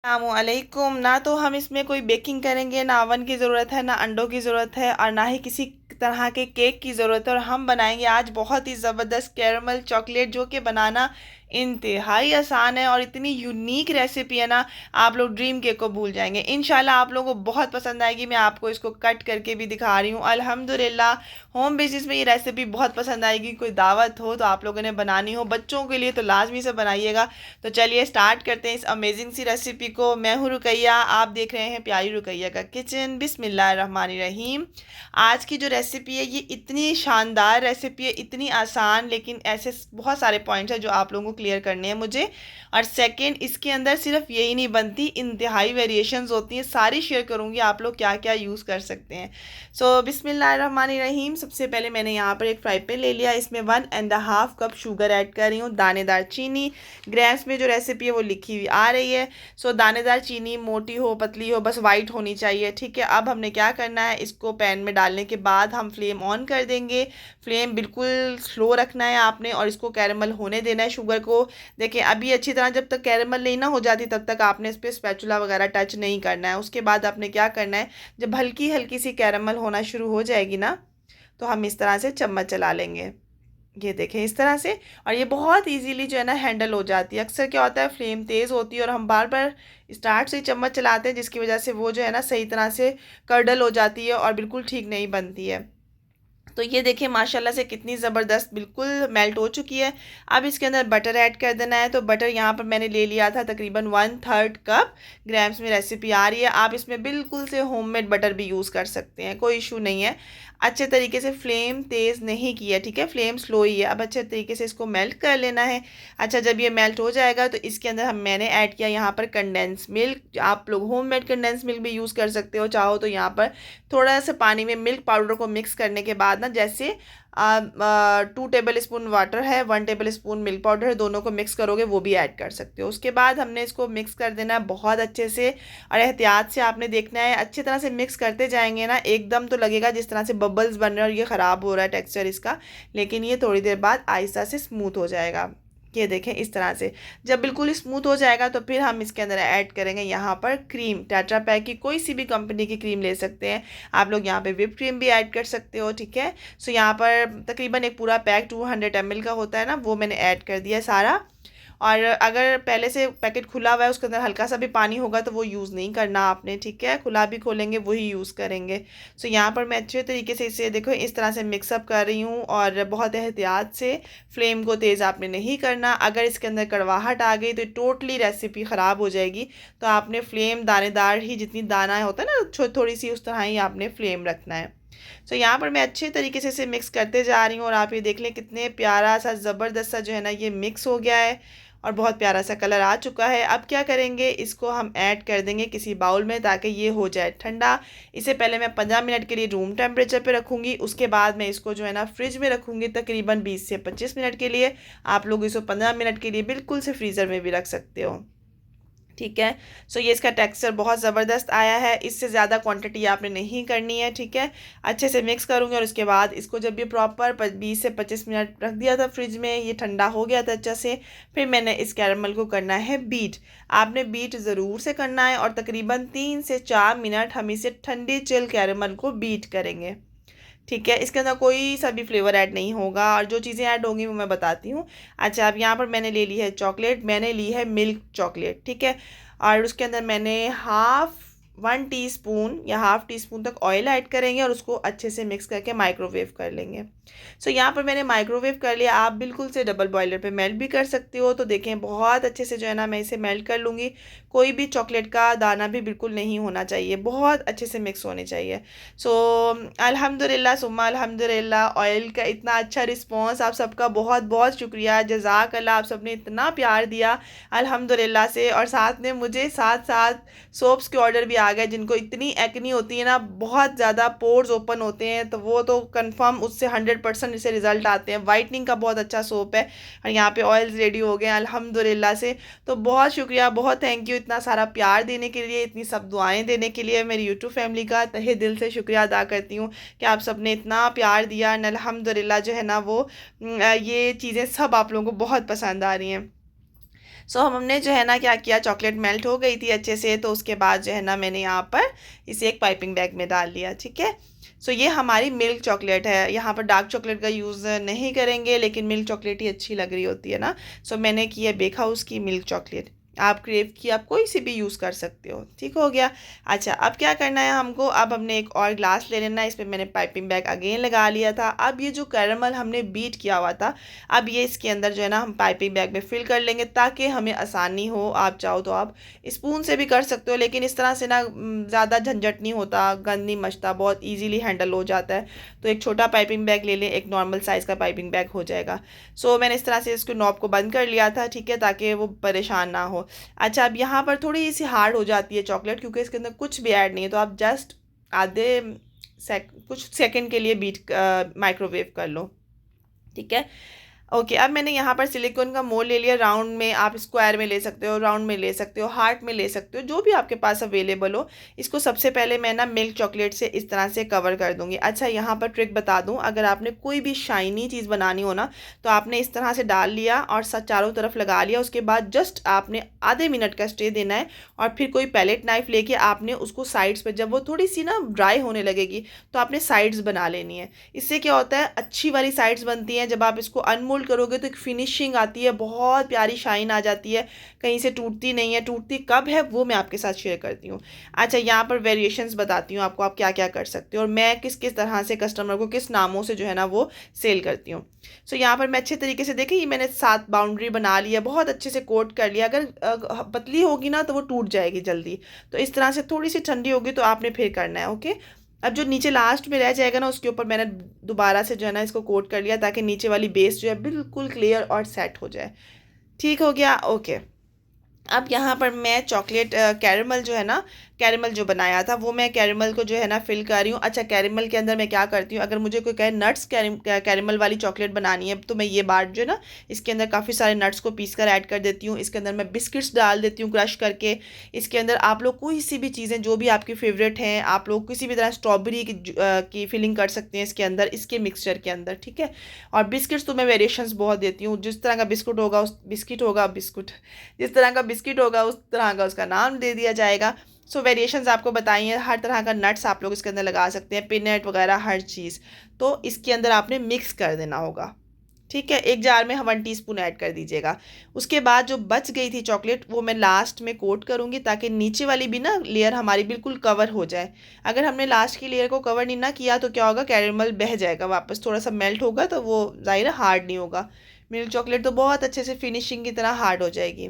अस्सलामुअलैकुम। ना तो हम इसमें कोई बेकिंग करेंगे, ना ओवन की ज़रूरत है, ना अंडों की ज़रूरत है और ना ही किसी तरह के केक की ज़रूरत है। और हम बनाएंगे आज बहुत ही ज़बरदस्त कैरमल चॉकलेट, जो कि बनाना इंतहाई आसान है और इतनी यूनिक रेसिपी है ना, आप लोग ड्रीम केक को भूल जाएंगे। इंशाल्लाह आप लोगों को बहुत पसंद आएगी। मैं आपको इसको कट करके भी दिखा रही हूँ। अल्हम्दुलिल्लाह होम बेसिस में ये रेसिपी बहुत पसंद आएगी। कोई दावत हो तो आप लोगों ने बनानी हो, बच्चों के लिए तो लाजमी से बनाइएगा। तो चलिए स्टार्ट करते हैं इस अमेजिंग सी रेसिपी को। मैं हूँ रुकैया, आप देख रहे हैं प्यारी रुकैया का किचन। बिस्मिल्लाहिर्रहमानिर्रहीम। आज की जो रेसिपी है ये इतनी शानदार रेसिपी है, इतनी आसान, लेकिन ऐसे बहुत सारे पॉइंट्स हैं जो आप लोगों को क्लियर करने हैं मुझे। और सेकंड, इसके अंदर सिर्फ यही नहीं बनती, इंतहाई वेरिएशंस होती हैं। सारी शेयर करूँगी आप लोग क्या क्या यूज़ कर सकते हैं। सो बिस्मिल्लाहिर्रहमानिर्रहीम। सबसे पहले मैंने यहाँ पर एक फ्राई पैन ले लिया। इसमें 1.5 कप शुगर ऐड कर रही हूँ, दानेदार चीनी। ग्राम्स में जो रेसिपी है वो लिखी हुई आ रही है। सो दानेदार चीनी मोटी हो पतली हो, बस वाइट होनी चाहिए, ठीक है। अब हमने क्या करना है, इसको पैन में डालने के बाद हम फ्लेम ऑन कर देंगे। फ्लेम बिल्कुल स्लो रखना है आपने और इसको कैरमल होने देना है शुगर को। देखिए अभी अच्छी तरह जब तक कैरमल नहीं ना हो जाती तब तक आपने इस पर स्पैचुला वगैरह टच नहीं करना है। उसके बाद आपने क्या करना है, जब हल्की हल्की सी कैरमल होना शुरू हो जाएगी ना, तो हम इस तरह से चम्मच चला लेंगे। ये देखें इस तरह से। और ये बहुत इजीली जो है ना हैंडल हो जाती है। अक्सर क्या होता है, फ्लेम तेज़ होती है और हम बार बार स्टार्ट से ही चम्मच चलाते हैं, जिसकी वजह से वो जो है ना सही तरह से कर्डल हो जाती है और बिल्कुल ठीक नहीं बनती है। तो ये देखिए माशाल्लाह से कितनी ज़बरदस्त बिल्कुल मेल्ट हो चुकी है। अब इसके अंदर बटर ऐड कर देना है। तो बटर यहाँ पर मैंने ले लिया था तकरीबन 1/3 कप। ग्राम्स में रेसिपी आ रही है। आप इसमें बिल्कुल से होममेड बटर भी यूज़ कर सकते हैं, कोई इशू नहीं है। अच्छे तरीके से फ्लेम तेज़ नहीं किया, ठीक है, फ्लेम स्लो ही है। अब अच्छे तरीके से इसको मेल्ट कर लेना है। अच्छा, जब ये मेल्ट हो जाएगा तो इसके अंदर मैंने ऐड किया यहाँ पर कंडेंस मिल्क। आप लोग होममेड कंडेंस मिल्क भी यूज़ कर सकते हो चाहो तो। यहाँ पर थोड़ा सा पानी में मिल्क पाउडर को मिक्स करने के बाद ना, जैसे 2 टेबल स्पून वाटर है, 1 टेबल स्पून मिल्क पाउडर है, दोनों को मिक्स करोगे वो भी ऐड कर सकते हो। उसके बाद हमने इसको मिक्स कर देना है बहुत अच्छे से। और एहतियात से आपने देखना है, अच्छी तरह से मिक्स करते जाएंगे ना, एकदम तो लगेगा जिस तरह से बबल्स बन रहे हैं और ये ख़राब हो रहा है टेक्सचर इसका, लेकिन ये थोड़ी देर बाद आहिस्ता से स्मूथ हो जाएगा। ये देखें इस तरह से। जब बिल्कुल स्मूथ हो जाएगा तो फिर हम इसके अंदर ऐड करेंगे यहाँ पर क्रीम। टेट्रा पैक की कोई सी भी कंपनी की क्रीम ले सकते हैं आप लोग। यहाँ पे व्हिप क्रीम भी ऐड कर सकते हो, ठीक है। सो यहाँ पर तकरीबन एक पूरा पैक 200 ml का होता है ना, वो मैंने ऐड कर दिया सारा। और अगर पहले से पैकेट खुला हुआ है उसके अंदर हल्का सा भी पानी होगा तो वो यूज़ नहीं करना आपने, ठीक है। खुला भी खोलेंगे वही यूज़ करेंगे। सो यहाँ पर मैं अच्छे तरीके से इसे देखो इस तरह से मिक्सअप कर रही हूँ और बहुत एहतियात से। फ्लेम को तेज़ आपने नहीं करना। अगर इसके अंदर कड़वाहट आ गई तो टोटली रेसिपी ख़राब हो जाएगी। तो आपने फ्लेम दानेदार ही, जितनी दाना होता है ना थोड़ी सी, उस तरह ही आपने फ्लेम रखना है। सो यहाँ पर मैं अच्छे तरीके से इसे मिक्स करते जा रही हूँ और आप ये देख लें कितने प्यारा सा ज़बरदस्त सा जो है ना ये मिक्स हो गया है और बहुत प्यारा सा कलर आ चुका है। अब क्या करेंगे, इसको हम ऐड कर देंगे किसी बाउल में ताकि ये हो जाए ठंडा। इसे पहले मैं 15 मिनट के लिए रूम टेम्परेचर पे रखूँगी। उसके बाद मैं इसको जो है ना फ्रिज में रखूँगी तकरीबन 20 से 25 मिनट के लिए। आप लोग इसको 15 मिनट के लिए बिल्कुल से फ्रीज़र में भी रख सकते हो, ठीक है। सो ये इसका टेक्सचर बहुत ज़बरदस्त आया है। इससे ज़्यादा क्वांटिटी आपने नहीं करनी है, ठीक है। अच्छे से मिक्स करूँगी और उसके बाद इसको जब ये प्रॉपर 20 से 25 मिनट रख दिया था फ्रिज में, ये ठंडा हो गया था अच्छा से, फिर मैंने इस कैरमल को करना है बीट। आपने बीट ज़रूर से करना है और तकरीबन 3 से 4 मिनट हम इसे ठंडी चिल कैरमल को बीट करेंगे, ठीक है। इसके अंदर कोई सा भी फ्लेवर ऐड नहीं होगा और जो चीज़ें ऐड होंगी वो मैं बताती हूँ। अच्छा, अब यहाँ पर मैंने ले ली है चॉकलेट, मैंने ली है मिल्क चॉकलेट, ठीक है। और उसके अंदर मैंने 1 टीस्पून या 1/2 टीस्पून तक ऑयल ऐड करेंगे और उसको अच्छे से मिक्स करके माइक्रोवेव कर लेंगे। सो यहाँ पर मैंने माइक्रोवेव कर लिया। आप बिल्कुल से डबल बॉयलर पे मेल्ट भी कर सकते हो। तो देखें बहुत अच्छे से जो है ना मैं इसे मेल्ट कर लूँगी। कोई भी चॉकलेट का दाना भी बिल्कुल नहीं होना चाहिए, बहुत अच्छे से मिक्स होने चाहिए। सो अल्हम्दुलिल्लाह सुम्मा अल्हम्दुलिल्लाह, ऑयल का इतना अच्छा रिस्पॉन्स, आप सबका बहुत बहुत शुक्रिया, जज़ाकल्लाह। आप सबने इतना प्यार दिया अल्हम्दुलिल्लाह से। और साथ में मुझे साथ साथ सोप्स के ऑर्डर भी आ गए। जिनको इतनी एक्नी होती है ना, बहुत ज़्यादा पोर्स ओपन होते हैं, तो वो तो कंफर्म उससे 100% इसे रिज़ल्ट आते हैं। वाइटनिंग का बहुत अच्छा सोप है। और यहाँ पे ऑयल्स रेडी हो गए हैं अल्हम्दुलिल्लाह से। तो बहुत शुक्रिया, बहुत थैंक यू इतना सारा प्यार देने के लिए, इतनी सब दुआएं देने के लिए। मेरी यूट्यूब फैमिली का तहे दिल से शुक्रिया अदा करती हूँ कि आप सब ने इतना प्यार दिया। अल्हम्दुलिल्लाह जो है ना वो ये चीज़ें सब आप लोगों को बहुत पसंद आ रही हैं। सो हमने जो है ना क्या किया, चॉकलेट मेल्ट हो गई थी अच्छे से, तो उसके बाद जो है ना मैंने यहाँ पर इसे एक पाइपिंग बैग में डाल लिया। ठीक है, सो ये हमारी मिल्क चॉकलेट है। यहाँ पर डार्क चॉकलेट का यूज़ नहीं करेंगे, लेकिन मिल्क चॉकलेट ही अच्छी लग रही होती है ना। सो मैंने की है बेक हाउस की मिल्क चॉकलेट। आप क्रेव की आप कोई सी भी यूज़ कर सकते हो। ठीक हो गया। अच्छा, अब क्या करना है हमको, अब हमने एक और ग्लास ले लेना है। इसमें मैंने पाइपिंग बैग अगेन लगा लिया था। अब ये जो कैरमल हमने बीट किया हुआ था, अब ये इसके अंदर जो है ना हम पाइपिंग बैग में फिल कर लेंगे, ताकि हमें आसानी हो। आप चाहो तो आप स्पून से भी कर सकते हो, लेकिन इस तरह से ना ज़्यादा झंझट नहीं होता, गंद नहीं मचता, बहुत ईजीली हैंडल हो जाता है। तो एक छोटा पाइपिंग बैग ले लें, एक नॉर्मल साइज़ का पाइपिंग बैग हो जाएगा। सो मैंने इस तरह से इसको नॉब को बंद कर लिया था। ठीक है, ताकि वो परेशान ना हो। अच्छा, अब यहाँ पर थोड़ी सी हार्ड हो जाती है चॉकलेट, क्योंकि इसके अंदर कुछ भी ऐड नहीं है, तो आप जस्ट आधे कुछ सेकंड के लिए बीट माइक्रोवेव कर लो। ठीक है, ओके। अब मैंने यहाँ पर सिलिकॉन का मोल्ड ले लिया। राउंड में आप स्क्वायर में ले सकते हो, राउंड में ले सकते हो, हार्ट में ले सकते हो, जो भी आपके पास अवेलेबल हो। इसको सबसे पहले मैं ना मिल्क चॉकलेट से इस तरह से कवर कर दूँगी। अच्छा, यहाँ पर ट्रिक बता दूँ, अगर आपने कोई भी शाइनी चीज़ बनानी हो ना, तो आपने इस तरह से डाल लिया और चारों तरफ लगा लिया। उसके बाद जस्ट आपने आधे मिनट का स्टे देना है, और फिर कोई पैलेट नाइफ लेके आपने उसको साइड्स पर, जब वो थोड़ी सी ना ड्राई होने लगेगी, तो आपने साइड्स बना लेनी है। इससे क्या होता है, अच्छी वाली साइड्स बनती हैं। जब आप इसको अनमोल्ड करोगे तो एक फिनिशिंग आती है, बहुत प्यारी शाइन आ जाती है, कहीं से टूटती नहीं है। टूटती कब है वो मैं आपके साथ शेयर करती हूँ। अच्छा, यहाँ पर वेरिएशंस बताती हूँ आपको, आप क्या क्या कर सकते हो, और मैं किस किस तरह से कस्टमर को किस नामों से जो है ना वो सेल करती हूँ। सो यहाँ पर मैं अच्छे तरीके से देखें, ये मैंने 7 बाउंड्री बना लिया, बहुत अच्छे से कोट कर लिया। अगर पतली होगी ना तो वो टूट जाएगी जल्दी, तो इस तरह से थोड़ी सी ठंडी होगी तो आपने फिर करना है। ओके, अब जो नीचे लास्ट में रह जाएगा ना, उसके ऊपर मैंने दोबारा से जो है ना इसको कोट कर लिया, ताकि नीचे वाली बेस जो है बिल्कुल क्लियर और सेट हो जाए। ठीक हो गया, ओके। अब यहाँ पर मैं चॉकलेट कैरेमल जो है ना, कैरेमल जो बनाया था वो मैं कैरेमल को जो है ना फिल कर रही हूँ। अच्छा, कैरेमल के अंदर मैं क्या करती हूँ, अगर मुझे कोई कहे नट्स कैरेमल वाली चॉकलेट बनानी है, तो मैं ये बार जो है ना इसके अंदर काफ़ी सारे नट्स को पीस कर ऐड कर देती हूँ। इसके अंदर मैं बिस्किट्स डाल देती हूँ क्रश करके। इसके अंदर आप लोग कोई सी भी चीज़ें जो भी आपकी फेवरेट हैं, आप लोग किसी भी तरह स्ट्रॉबेरी की फिलिंग कर सकते हैं इसके अंदर, इसके मिक्सचर के अंदर। ठीक है, और बिस्किट्स तो मैं वेरिएशंस बहुत देती हूँ। जिस तरह का बिस्कुट होगा जिस तरह का बिस्किट होगा उस तरह का उसका नाम दे दिया जाएगा। सो वेरिएशंस आपको बताई हैं, हर तरह का नट्स आप लोग इसके अंदर लगा सकते हैं, पीनट वगैरह हर चीज़। तो इसके अंदर आपने मिक्स कर देना होगा। ठीक है, एक जार में 1 टीस्पून ऐड कर दीजिएगा। उसके बाद जो बच गई थी चॉकलेट, वो मैं लास्ट में कोट करूँगी, ताकि नीचे वाली भी ना लेयर हमारी बिल्कुल कवर हो जाए। अगर हमने लास्ट की लेयर को कवर नहीं ना किया तो क्या होगा, कैरेमल बह जाएगा वापस, थोड़ा सा मेल्ट होगा तो वो ज़ाहिर हार्ड नहीं होगा। मिल्क चॉकलेट तो बहुत अच्छे से फिनिशिंग की तरह हार्ड हो जाएगी।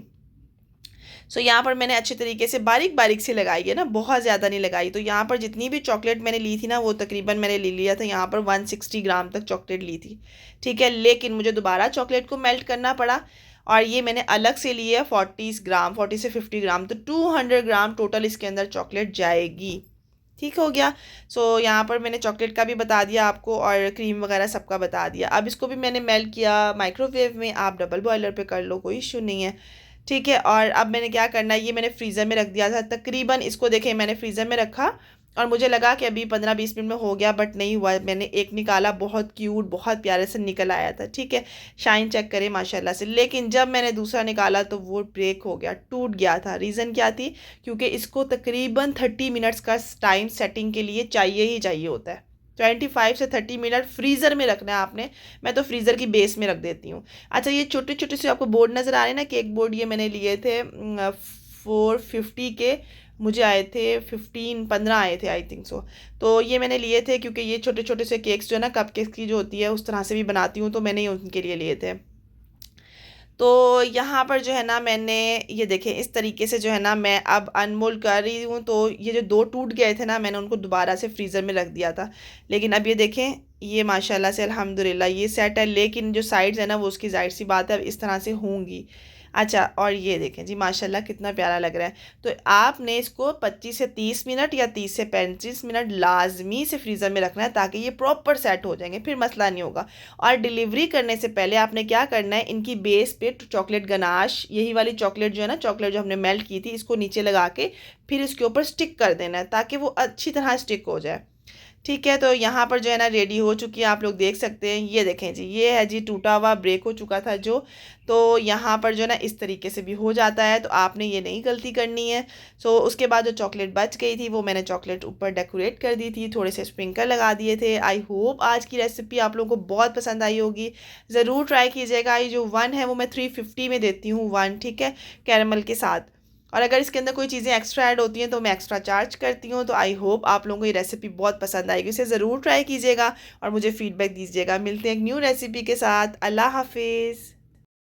सो यहाँ पर मैंने अच्छे तरीके से बारीक बारीक से लगाई है ना, बहुत ज़्यादा नहीं लगाई। तो यहाँ पर जितनी भी चॉकलेट मैंने ली थी ना, वो तकरीबन मैंने ले लिया था यहाँ पर 160 ग्राम तक चॉकलेट ली थी। ठीक है, लेकिन मुझे दोबारा चॉकलेट को मेल्ट करना पड़ा, और ये मैंने अलग से लिए 40 ग्राम, 40 से 50 ग्राम, तो 200 ग्राम टोटल इसके अंदर चॉकलेट जाएगी। ठीक हो गया। सो यहाँ पर मैंने चॉकलेट का भी बता दिया आपको, और क्रीम वगैरह सबका बता दिया। अब इसको भी मैंने मेल्ट किया माइक्रोवेव में, आप डबल बॉयलर पे कर लो, कोई इशू नहीं है। ठीक है, और अब मैंने क्या करना है, ये मैंने फ्रीज़र में रख दिया था तकरीबन, इसको देखें मैंने फ्रीज़र में रखा, और मुझे लगा कि अभी 15-20 मिनट में हो गया, बट नहीं हुआ। मैंने एक निकाला, बहुत क्यूट, बहुत प्यारे से निकल आया था। ठीक है, शाइन चेक करें माशाल्लाह से। लेकिन जब मैंने दूसरा निकाला तो वो ब्रेक हो गया, टूट गया था। रीज़न क्या थी, क्योंकि इसको तकरीबन 30 मिनट्स का टाइम सेटिंग के लिए चाहिए ही चाहिए होता है। 25 से 30 मिनट फ्रीज़र में रखना है आपने। मैं तो फ्रीज़र की बेस में रख देती हूँ। अच्छा, ये छोटे छोटे से आपको बोर्ड नज़र आ रहे हैं ना, केक बोर्ड, ये मैंने लिए थे 450 के, मुझे आए थे 15 आए थे आई थिंक सो। तो ये मैंने लिए थे, क्योंकि ये छोटे छोटे से केक्स जो है ना, कप केक्स की जो होती है उस तरह से भी बनाती हूँ, तो मैंने उनके लिए लिए थे। तो यहाँ पर जो है ना मैंने ये देखें, इस तरीके से जो है ना मैं अब अनमोल्ड कर रही हूँ। तो ये जो 2 टूट गए थे ना, मैंने उनको दोबारा से फ्रीज़र में रख दिया था। लेकिन अब ये देखें, ये माशाल्लाह से अल्हम्दुलिल्लाह ये सेट है। लेकिन जो साइड्स है ना, वो उसकी ज़ाहिर सी बात है अब इस तरह से होंगी। अच्छा, और ये देखें जी माशाल्लाह कितना प्यारा लग रहा है। तो आपने इसको 25 से 30 मिनट या 30 से 35 मिनट लाजमी से फ्रीज़र में रखना है, ताकि ये प्रॉपर सेट हो जाएंगे, फिर मसला नहीं होगा। और डिलीवरी करने से पहले आपने क्या करना है, इनकी बेस पे चॉकलेट गनाश, यही वाली चॉकलेट जो है ना, चॉकलेट जो हमने मेल्ट की थी, इसको नीचे लगा के फिर इसके ऊपर स्टिक कर देना है, ताकि वो अच्छी तरह स्टिक हो जाए। ठीक है, तो यहाँ पर जो है ना रेडी हो चुकी है, आप लोग देख सकते हैं। ये देखें जी, ये है जी टूटा हुआ, ब्रेक हो चुका था जो। तो यहाँ पर जो है ना इस तरीके से भी हो जाता है, तो आपने ये नहीं गलती करनी है। सो उसके बाद जो चॉकलेट बच गई थी वो मैंने चॉकलेट ऊपर डेकोरेट कर दी थी, थोड़े से स्प्रिंकल लगा दिए थे। आई होप आज की रेसिपी आप लोगों को बहुत पसंद आई होगी, ज़रूर ट्राई कीजिएगा। ये जो 1 है वो मैं 350 में देती हूँ 1, ठीक है, कैरमल के साथ। और अगर इसके अंदर कोई चीज़ें एक्स्ट्रा ऐड होती हैं तो मैं एक्स्ट्रा चार्ज करती हूँ। तो आई होप आप लोगों को ये रेसिपी बहुत पसंद आएगी, इसे ज़रूर ट्राई कीजिएगा और मुझे फ़ीडबैक दीजिएगा। मिलते हैं एक न्यू रेसिपी के साथ। अल्लाह हाफिज़।